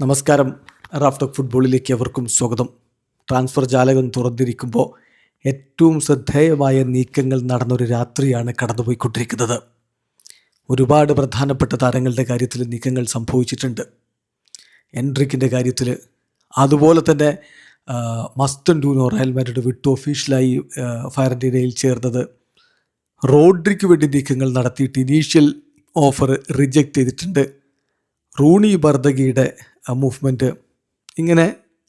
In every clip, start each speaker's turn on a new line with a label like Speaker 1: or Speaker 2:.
Speaker 1: നമസ്കാരം. Raf talk ഫുട്ബോളിലേക്ക് അവർക്കും സ്വാഗതം. ട്രാൻസ്ഫർ ജാലകം തുറന്നിരിക്കുമ്പോൾ ഏറ്റവും ശ്രദ്ധേയമായ നീക്കങ്ങൾ നടന്നൊരു രാത്രിയാണ് കടന്നുപോയിക്കൊണ്ടിരിക്കുന്നത്. ഒരുപാട് പ്രധാനപ്പെട്ട താരങ്ങളുടെ കാര്യത്തിൽ നീക്കങ്ങൾ സംഭവിച്ചിട്ടുണ്ട്. എൻട്രിക്കിൻ്റെ കാര്യത്തിൽ, അതുപോലെ തന്നെ മസ്തൻ ഡൂനോ റയൽ മാഡ്രിഡ് വിട്ട് ഒഫീഷ്യലായി ഫയറന്റീനയിൽ ചേർന്നത്. റോഡ്രിക്ക് വേണ്ടി നീക്കങ്ങൾ നടത്തിയിട്ട് ഇനീഷ്യൽ ഓഫർ റിജക്റ്റ് ചെയ്തിട്ടുണ്ട്. റൂണി ബർദഗിയുടെ മൂവ്മെൻറ്റ്, ഇങ്ങനെ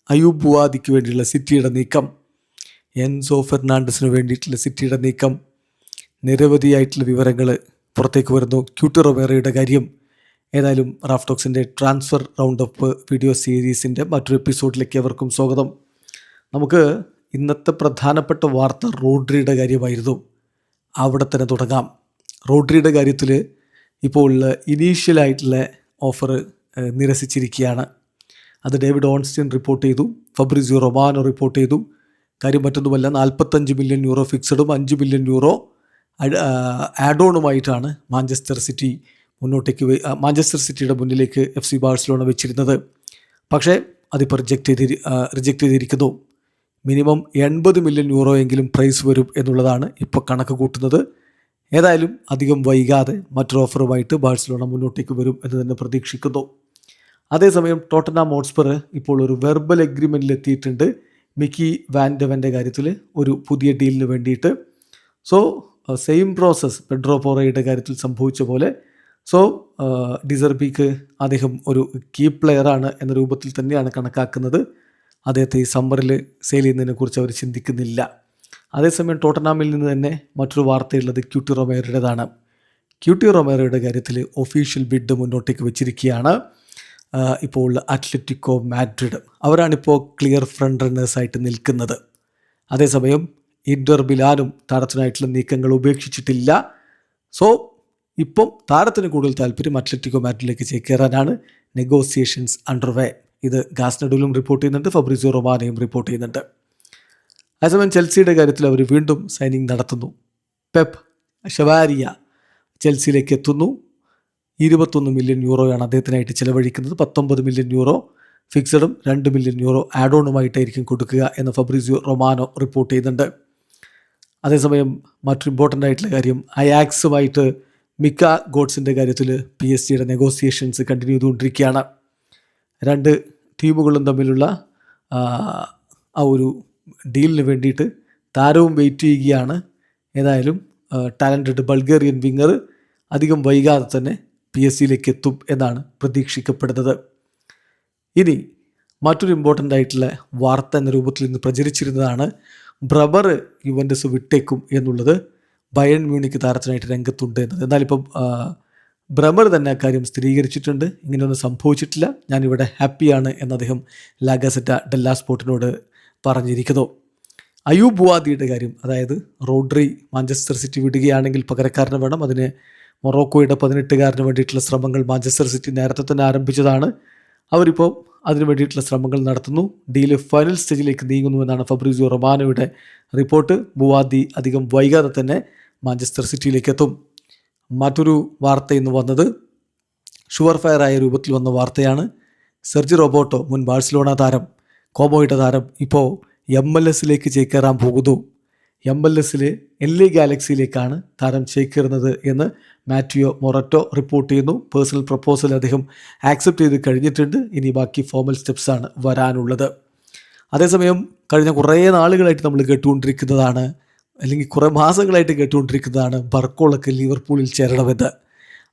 Speaker 1: അയൂബ് ബുവാദിക്ക് വേണ്ടിയുള്ള സിറ്റിയുടെ നീക്കം, എൻസോ ഫെർണാണ്ടസിന് വേണ്ടിയിട്ടുള്ള സിറ്റിയുടെ നീക്കം, നിരവധിയായിട്ടുള്ള വിവരങ്ങൾ പുറത്തേക്ക് വരുന്നു. ക്യൂട്ടി റൊമേറോയുടെ കാര്യം. ഏതായാലും റാഫ് ടോക്സിൻ്റെ ട്രാൻസ്ഫർ റൗണ്ട് അപ്പ് വീഡിയോ സീരീസിൻ്റെ മറ്റൊരു എപ്പിസോഡിലേക്ക് അവർക്കും സ്വാഗതം. നമുക്ക് ഇന്നത്തെ പ്രധാനപ്പെട്ട വാർത്ത റോഡ്രിയുടെ കാര്യമായിരുന്നു. അവിടെ തന്നെ തുടങ്ങാം. റോഡ്രിയുടെ കാര്യത്തിൽ ഇപ്പോൾ ഇനീഷ്യലായിട്ടുള്ള ഓഫർ നിരസിച്ചിരിക്കുകയാണ്. അത് ഡേവിഡ് ഓൺസ്റ്റീൻ റിപ്പോർട്ട് ചെയ്തു, ഫബ്രിസിയോ റൊമാനോ റിപ്പോർട്ട് ചെയ്തു. കാര്യം മറ്റൊന്നുമല്ല, 45 മില്യൺ യൂറോ ഫിക്സഡും 5 മില്യൺ യൂറോ ആഡ്-ഓണുമായിട്ടാണ് മാഞ്ചസ്റ്റർ സിറ്റിയുടെ മുന്നിലേക്ക് FC ബാഴ്സലോണ വെച്ചിരുന്നത്. പക്ഷേ അതിപ്പോൾ റിജക്റ്റ് ചെയ്തിരിക്കുന്നു. മിനിമം 80 മില്യൺ യൂറോ എങ്കിലും പ്രൈസ് വരും എന്നുള്ളതാണ് ഇപ്പോൾ കണക്ക് കൂട്ടുന്നത്. ഏതായാലും അധികം വൈകാതെ മറ്റൊരു ഓഫറുമായിട്ട് ബാഴ്സലോണ മുന്നോട്ടേക്ക് വരും എന്ന് തന്നെ പ്രതീക്ഷിക്കുന്നു. അതേസമയം ടോട്ടൻഹാം ഹോട്ട്സ്പർ ഇപ്പോൾ ഒരു വെർബൽ എഗ്രിമെൻറ്റിൽ എത്തിയിട്ടുണ്ട് മിക്കി വാൻ ഡെ വെൻ്റെ കാര്യത്തിൽ ഒരു പുതിയ ഡീലിന് വേണ്ടിയിട്ട്. സോ സെയിം പ്രോസസ്സ് പെഡ്രോ പോറയുടെ കാര്യത്തിൽ സംഭവിച്ച പോലെ. സോ ഡിസർബിക്ക് അദ്ദേഹം ഒരു കീ പ്ലെയറാണ് എന്ന രൂപത്തിൽ തന്നെയാണ് കണക്കാക്കുന്നത്. അദ്ദേഹത്തെ ഈ സമ്മറിൽ സെയിൽ ചെയ്യുന്നതിനെക്കുറിച്ച് അവർ ചിന്തിക്കുന്നില്ല. അതേസമയം ടോട്ടൻഹാമിൽ നിന്ന് തന്നെ മറ്റൊരു വാർത്തയുള്ളത് ക്യൂട്ടി റൊമേറോയുടേതാണ്. ക്യൂട്ടി റൊമേറോയുടെ കാര്യത്തിൽ ഒഫീഷ്യൽ ബിഡ് മുന്നോട്ടേക്ക് വെച്ചിരിക്കുകയാണ്. ഇപ്പോൾ അത്ലറ്റിക്കോ മാഡ്രിഡ് അവരാണിപ്പോൾ ക്ലിയർ ഫ്രണ്ട് റണ്ണേഴ്സായിട്ട് നിൽക്കുന്നത്. അതേസമയം ഇന്റർ മിലാനും താരത്തിനായിട്ടുള്ള നീക്കങ്ങൾ ഉപേക്ഷിച്ചിട്ടില്ല. സോ ഇപ്പം താരത്തിന് കൂടുതൽ താല്പര്യം അത്ലറ്റിക്കോ മാഡ്രിഡിലേക്ക് ചേക്കേറാനാണ്. Negotiations underway. ഇത് ഗാസ്നഡുലും റിപ്പോർട്ട് ചെയ്യുന്നുണ്ട്, ഫബ്രിസിയോ റൊമാനോയും റിപ്പോർട്ട് ചെയ്യുന്നുണ്ട്. അതേസമയം ചെൽസിയുടെ കാര്യത്തിൽ അവർ വീണ്ടും സൈനിങ് നടത്തുന്നു. പെപ്പ് ഷവാരിയ ചെൽസിയിലേക്ക് എത്തുന്നു. 21 മില്യൺ യൂറോയാണ് അദ്ദേഹത്തിനായിട്ട് ചിലവഴിക്കുന്നത്. 19 മില്യൺ യൂറോ ഫിക്സഡും 2 മില്യൺ യൂറോ ആഡ്-ഓണുമായിട്ടായിരിക്കും കൊടുക്കുക എന്ന് ഫബ്രിസിയോ റൊമാനോ റിപ്പോർട്ട് ചെയ്യുന്നുണ്ട്. അതേസമയം മറ്റൊരു ഇമ്പോർട്ടൻ്റ് ആയിട്ടുള്ള കാര്യം, അയാക്സുമായിട്ട് മിക്ക ഗോഡ്സിൻ്റെ കാര്യത്തിൽ PSG നെഗോസിയേഷൻസ് കണ്ടിന്യൂ ചെയ്തുകൊണ്ടിരിക്കുകയാണ്. രണ്ട് ടീമുകളും തമ്മിലുള്ള ആ ഒരു ഡീലിന് വേണ്ടിയിട്ട് താരവും വെയിറ്റ് ചെയ്യുകയാണ്. ഏതായാലും ടാലൻറ്റഡ് ബൾഗേറിയൻ വിങ്ങർ അധികം വൈകാതെ തന്നെ PSG എത്തും എന്നാണ് പ്രതീക്ഷിക്കപ്പെടുന്നത്. ഇനി മറ്റൊരു ഇമ്പോർട്ടൻ്റ് ആയിട്ടുള്ള വാർത്ത എന്ന രൂപത്തിൽ ഇന്ന് പ്രചരിച്ചിരുന്നതാണ് ബ്രബർ യുവൻറ്റസ് വിട്ടേക്കും എന്നുള്ളത്. ബയേൺ മ്യൂണിക്ക് താരത്തിനായിട്ട് രംഗത്തുണ്ട് എന്നത്. എന്നാലിപ്പം ബ്രമർ തന്നെ അക്കാര്യം സ്ഥിരീകരിച്ചിട്ടുണ്ട്. ഇങ്ങനെയൊന്നും സംഭവിച്ചിട്ടില്ല, ഞാനിവിടെ ഹാപ്പിയാണ് എന്ന് അദ്ദേഹം ലാ ഗസറ്റ ഡെല്ലാ സ്പോർട്ടിനോട് പറഞ്ഞിരിക്കുന്നു. അയൂബ് ബുവാദിയുടെ കാര്യം, അതായത് റോഡ്രി മാഞ്ചസ്റ്റർ സിറ്റി വിടുകയാണെങ്കിൽ പകരക്കാരന് വേണം. അതിന് മൊറോക്കോയുടെ 18-കാരന് വേണ്ടിയിട്ടുള്ള ശ്രമങ്ങൾ മാഞ്ചസ്റ്റർ സിറ്റി നേരത്തെ തന്നെ ആരംഭിച്ചതാണ്. അവരിപ്പോൾ അതിനു വേണ്ടിയിട്ടുള്ള ശ്രമങ്ങൾ നടത്തുന്നു. ഡീല് ഫൈനൽ സ്റ്റേജിലേക്ക് നീങ്ങുന്നുവെന്നാണ് ഫബ്രിസിയോ റൊമാനോയുടെ റിപ്പോർട്ട്. ബുവാദി അധികം വൈകാതെ തന്നെ മാഞ്ചസ്റ്റർ സിറ്റിയിലേക്ക് എത്തും. മറ്റൊരു വാർത്ത ഇന്ന് വന്നത് ഷുവർ ഫയർ ആയ രൂപത്തിൽ വന്ന വാർത്തയാണ്. സെർജി റോബോട്ടോ, മുൻ ബാഴ്സലോണ താരം, കോമോയുടെ താരം, ഇപ്പോൾ MLS ചേക്കേറാൻ പോകുന്നു. MLS LA ഗാലക്സിയിലേക്കാണ് താരം ചേക്കേറുന്നത് എന്ന് മാറ്റിയോ മൊററ്റോ റിപ്പോർട്ട് ചെയ്യുന്നു. പേഴ്സണൽ പ്രപ്പോസൽ അദ്ദേഹം ആക്സെപ്റ്റ് ചെയ്ത് കഴിഞ്ഞിട്ടുണ്ട്. ഇനി ബാക്കി ഫോർമൽ സ്റ്റെപ്സാണ് വരാനുള്ളത്. അതേസമയം കഴിഞ്ഞ കുറേ നാളുകളായിട്ട് നമ്മൾ കേട്ടുകൊണ്ടിരിക്കുന്നതാണ്, അല്ലെങ്കിൽ കുറേ മാസങ്ങളായിട്ട് കേട്ടുകൊണ്ടിരിക്കുന്നതാണ് ബർക്കോളക്ക് ലിവർപൂളിൽ ചേരണമെന്ന്.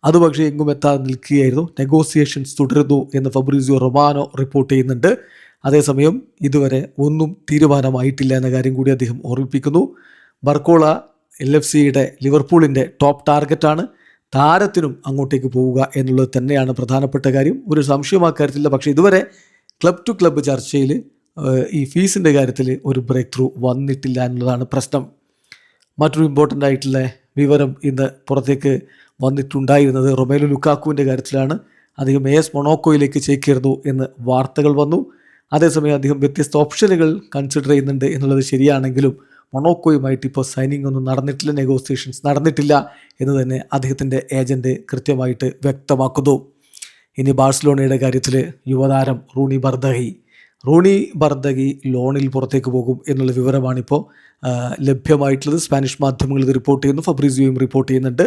Speaker 1: അത് പക്ഷേ എങ്ങും എത്താതെ നിൽക്കുകയായിരുന്നു. നെഗോസിയേഷൻസ് തുടരുന്നു എന്ന് ഫബ്രിസിയോ റൊമാനോ റിപ്പോർട്ട് ചെയ്യുന്നുണ്ട്. അതേസമയം ഇതുവരെ ഒന്നും തീരുമാനമായിട്ടില്ല എന്ന കാര്യം കൂടി അദ്ദേഹം ഓർമ്മിപ്പിക്കുന്നു. Barcola LFCയുടെ ലിവർപൂളിൻ്റെ top ടാർഗറ്റാണ്. താരത്തിനും അങ്ങോട്ടേക്ക് പോവുക എന്നുള്ളത് തന്നെയാണ് പ്രധാനപ്പെട്ട കാര്യം. ഒരു സംശയം അക്കാര്യത്തില്ല. പക്ഷേ ഇതുവരെ ക്ലബ് ടു ക്ലബ്ബ് ചർച്ചയിൽ ഈ ഫീസിൻ്റെ കാര്യത്തിൽ ഒരു ബ്രേക്ക് ത്രൂ വന്നിട്ടില്ല എന്നുള്ളതാണ് പ്രശ്നം. മറ്റൊരു ഇമ്പോർട്ടൻ്റ് ആയിട്ടുള്ള വിവരം ഇന്ന് പുറത്തേക്ക് വന്നിട്ടുണ്ടായിരുന്നത് റൊമേലു ലുക്കാക്കുവിൻ്റെ കാര്യത്തിലാണ്. അദ്ദേഹം AS മൊണോക്കോയിലേക്ക് ചേക്കേറുന്നു എന്ന് വാർത്തകൾ വന്നു. അതേസമയം അദ്ദേഹം വ്യത്യസ്ത ഓപ്ഷനുകൾ കൺസിഡർ ചെയ്യുന്നുണ്ട് എന്നുള്ളത് ശരിയാണെങ്കിലും മൊണോക്കോയുമായിട്ട് ഇപ്പോൾ സൈനിങ് ഒന്നും നടന്നിട്ടില്ല, നെഗോസിയേഷൻസ് നടന്നിട്ടില്ല എന്ന് തന്നെ അദ്ദേഹത്തിൻ്റെ ഏജൻറ്റ് കൃത്യമായിട്ട് വ്യക്തമാക്കുന്നു. ഇനി ബാഴ്സലോണയുടെ കാര്യത്തിൽ യുവതാരം റൂണി ബർദഗി ലോണിൽ പുറത്തേക്ക് പോകും എന്നുള്ള വിവരമാണിപ്പോൾ ലഭ്യമായിട്ടുള്ളത്. സ്പാനിഷ് മാധ്യമങ്ങൾ ഇത് റിപ്പോർട്ട് ചെയ്യുന്നു, ഫബ്രീസിയോയും റിപ്പോർട്ട് ചെയ്യുന്നുണ്ട്.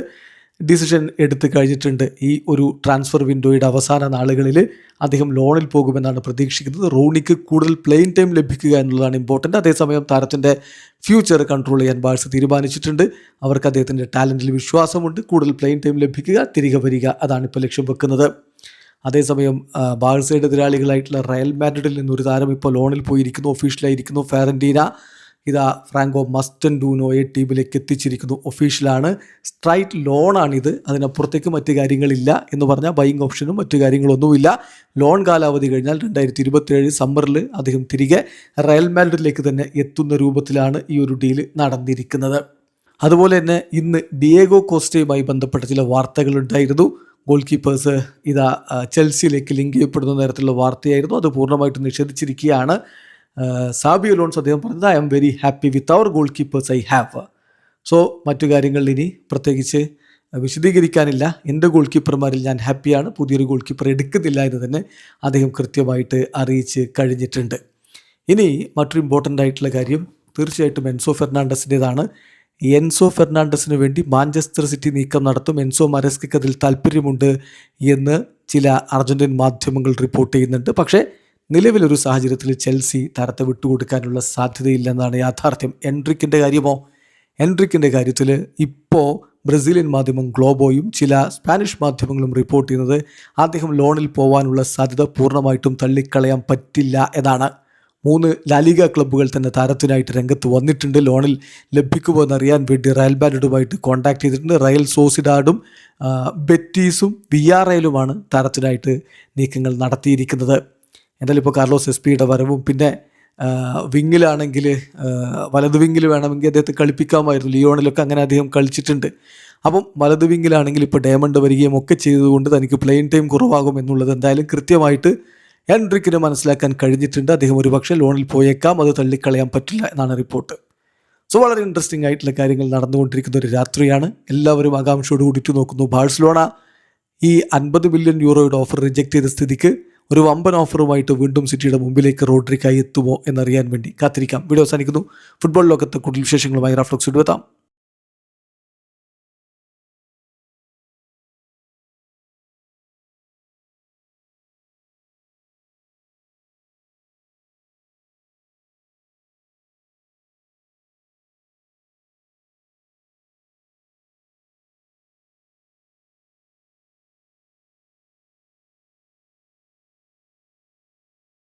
Speaker 1: ഡിസിഷൻ എടുത്തു കഴിഞ്ഞിട്ടുണ്ട്. ഈ ഒരു ട്രാൻസ്ഫർ വിൻഡോയുടെ അവസാന നാളുകളിൽ അദ്ദേഹം ലോണിൽ പോകുമെന്നാണ് പ്രതീക്ഷിക്കുന്നത്. റൂണിക്ക് കൂടുതൽ പ്ലെയിൻ ടൈം ലഭിക്കുക എന്നുള്ളതാണ് ഇമ്പോർട്ടൻ്റ്. അതേസമയം താരത്തിൻ്റെ ഫ്യൂച്ചർ കൺട്രോൾ ചെയ്യാൻ ബാഴ്സ തീരുമാനിച്ചിട്ടുണ്ട്. അവർക്ക് അദ്ദേഹത്തിൻ്റെ ടാലൻറ്റിൽ വിശ്വാസമുണ്ട്. കൂടുതൽ പ്ലെയിൻ ടൈം ലഭിക്കുക, തിരികെ വരിക, അതാണ് ഇപ്പോൾ ലക്ഷ്യം വെക്കുന്നത്. അതേസമയം ബാഴ്സയുടെ എതിരാളികളായിട്ടുള്ള റയൽ മാഡ്രിഡിൽ നിന്നൊരു താരം ഇപ്പോൾ ലോണിൽ പോയിരിക്കുന്നു, ഒഫീഷ്യലായിരിക്കുന്നു. ഫെറന്റീന ഇതാ ഫ്രാങ്കോ മസ്റ്റൻഡൂനോയെ ടീമിലേക്ക് എത്തിച്ചിരിക്കുന്നു. ഒഫീഷ്യലാണ്, സ്ട്രൈറ്റ് ലോണാണിത്. അതിനപ്പുറത്തേക്ക് മറ്റു കാര്യങ്ങളില്ല എന്ന് പറഞ്ഞാൽ ബൈയിങ് ഓപ്ഷനും മറ്റു കാര്യങ്ങളൊന്നുമില്ല. ലോൺ കാലാവധി കഴിഞ്ഞാൽ 2027 സമ്മറിൽ അദ്ദേഹം തിരികെ റയൽ മാഡ്രിഡിലേക്ക് തന്നെ എത്തുന്ന രൂപത്തിലാണ് ഈ ഒരു ഡീല് നടന്നിരിക്കുന്നത്. അതുപോലെ തന്നെ ഇന്ന് ഡിയേഗോ കോസ്റ്റയുമായി ബന്ധപ്പെട്ട ചില വാർത്തകളുണ്ടായിരുന്നു. ഗോൾ കീപ്പേഴ്സ് ഇതാ ചെൽസിയിലേക്ക് ലിങ്ക് ചെയ്യപ്പെടുന്ന തരത്തിലുള്ള വാർത്തയായിരുന്നു. അത് പൂർണ്ണമായിട്ടും നിഷേധിച്ചിരിക്കുകയാണ് സാബി അലോൺസോ. അദ്ദേഹം പറഞ്ഞത്, I am very happy with our goalkeepers I have. So മറ്റു കാര്യങ്ങളിൽ ഇനി പ്രത്യേകിച്ച് വിശദീകരിക്കാനില്ല. എൻ്റെ ഗോൾ കീപ്പർമാരിൽ ഞാൻ ഹാപ്പിയാണ്, പുതിയൊരു ഗോൾ കീപ്പർ എടുക്കുന്നില്ല എന്ന് തന്നെ അദ്ദേഹം കൃത്യമായിട്ട് അറിയിച്ച് കഴിഞ്ഞിട്ടുണ്ട്. ഇനി മറ്റൊരു ഇമ്പോർട്ടൻ്റ് ആയിട്ടുള്ള കാര്യം തീർച്ചയായിട്ടും എൻസോ ഫെർണാണ്ടസിൻ്റെതാണ്. എൻസോ ഫെർണാണ്ടസിന് വേണ്ടി മാഞ്ചസ്റ്റർ സിറ്റി നീക്കം നടത്തും. എൻസോ മരസ്കയ്ക്ക് അതിൽ താല്പര്യമുണ്ട് എന്ന് ചില അർജന്റീൻ മാധ്യമങ്ങൾ റിപ്പോർട്ട് ചെയ്യുന്നുണ്ട്. പക്ഷേ നിലവിലൊരു സാഹചര്യത്തിൽ ചെൽസി താരത്തെ വിട്ടുകൊടുക്കാനുള്ള സാധ്യതയില്ലെന്നാണ് യാഥാർത്ഥ്യം. എൻട്രിക്കിൻ്റെ കാര്യത്തിൽ ഇപ്പോൾ ബ്രസീലിയൻ മാധ്യമം ഗ്ലോബോയും ചില സ്പാനിഷ് മാധ്യമങ്ങളും റിപ്പോർട്ട് ചെയ്യുന്നത് അദ്ദേഹം ലോണിൽ പോകാനുള്ള സാധ്യത പൂർണ്ണമായിട്ടും തള്ളിക്കളയാൻ പറ്റില്ല എന്നാണ്. 3 ലാലിഗ ക്ലബ്ബുകൾ തന്നെ താരത്തിനായിട്ട് രംഗത്ത് വന്നിട്ടുണ്ട്. ലോണിൽ ലഭിക്കുമോ എന്നറിയാൻ വേണ്ടി റയൽ മാഡ്രിഡുമായിട്ട് കോൺടാക്ട് ചെയ്തിട്ടുണ്ട്. റയൽ സോസിഡാഡും ബെറ്റീസും വിയാറയലുമാണ് താരത്തിനായിട്ട് നീക്കങ്ങൾ നടത്തിയിരിക്കുന്നത്. എന്തായാലും ഇപ്പോൾ കാർലോസ് എസ്പിയുടെ വരവും പിന്നെ വിങ്ങിലാണെങ്കിൽ വലത് വിങ്ങിൽ വേണമെങ്കിൽ അദ്ദേഹത്തെ കളിപ്പിക്കാമായിരുന്നു. ലിയോണിലൊക്കെ അങ്ങനെ അദ്ദേഹം കളിച്ചിട്ടുണ്ട്. അപ്പം വലത് വിങ്ങിലാണെങ്കിൽ ഇപ്പോൾ ഡയമണ്ട് വരികയും ഒക്കെ ചെയ്തതുകൊണ്ട് തനിക്ക് പ്ലെയിൻ ടൈം കുറവാകും എന്നുള്ളത് എന്തായാലും കൃത്യമായിട്ട് എൻട്രിക്കിന് മനസ്സിലാക്കാൻ കഴിഞ്ഞിട്ടുണ്ട്. അദ്ദേഹം ഒരുപക്ഷെ ലോണിൽ പോയേക്കാം, അത് തള്ളിക്കളയാൻ പറ്റില്ല എന്നാണ് റിപ്പോർട്ട്. സോ വളരെ ഇൻട്രസ്റ്റിംഗ് ആയിട്ടുള്ള കാര്യങ്ങൾ നടന്നുകൊണ്ടിരിക്കുന്ന ഒരു രാത്രിയാണ്. എല്ലാവരും ആകാംക്ഷയോട് കൂടിയിട്ട് നോക്കുന്നു. ബാഴ്സലോണ ഈ 50 മില്യൺ യൂറോയുടെ ഓഫർ റിജക്റ്റ് ചെയ്ത സ്ഥിതിക്ക് ഒരു വമ്പൻ ഓഫറുമായിട്ട് വീണ്ടും സിറ്റിയുടെ മുമ്പിലേക്ക് റോഡ്രിക്കായി എത്തുമോ എന്നറിയാൻ വേണ്ടി കാത്തിരിക്കാം. വീഡിയോ അവസാനിക്കുന്നു. ഫുട്ബോൾ ലോകത്തെ കൂടുതൽ വിശേഷങ്ങളുമായി റാഫ്ലോക്സ് എത്താം.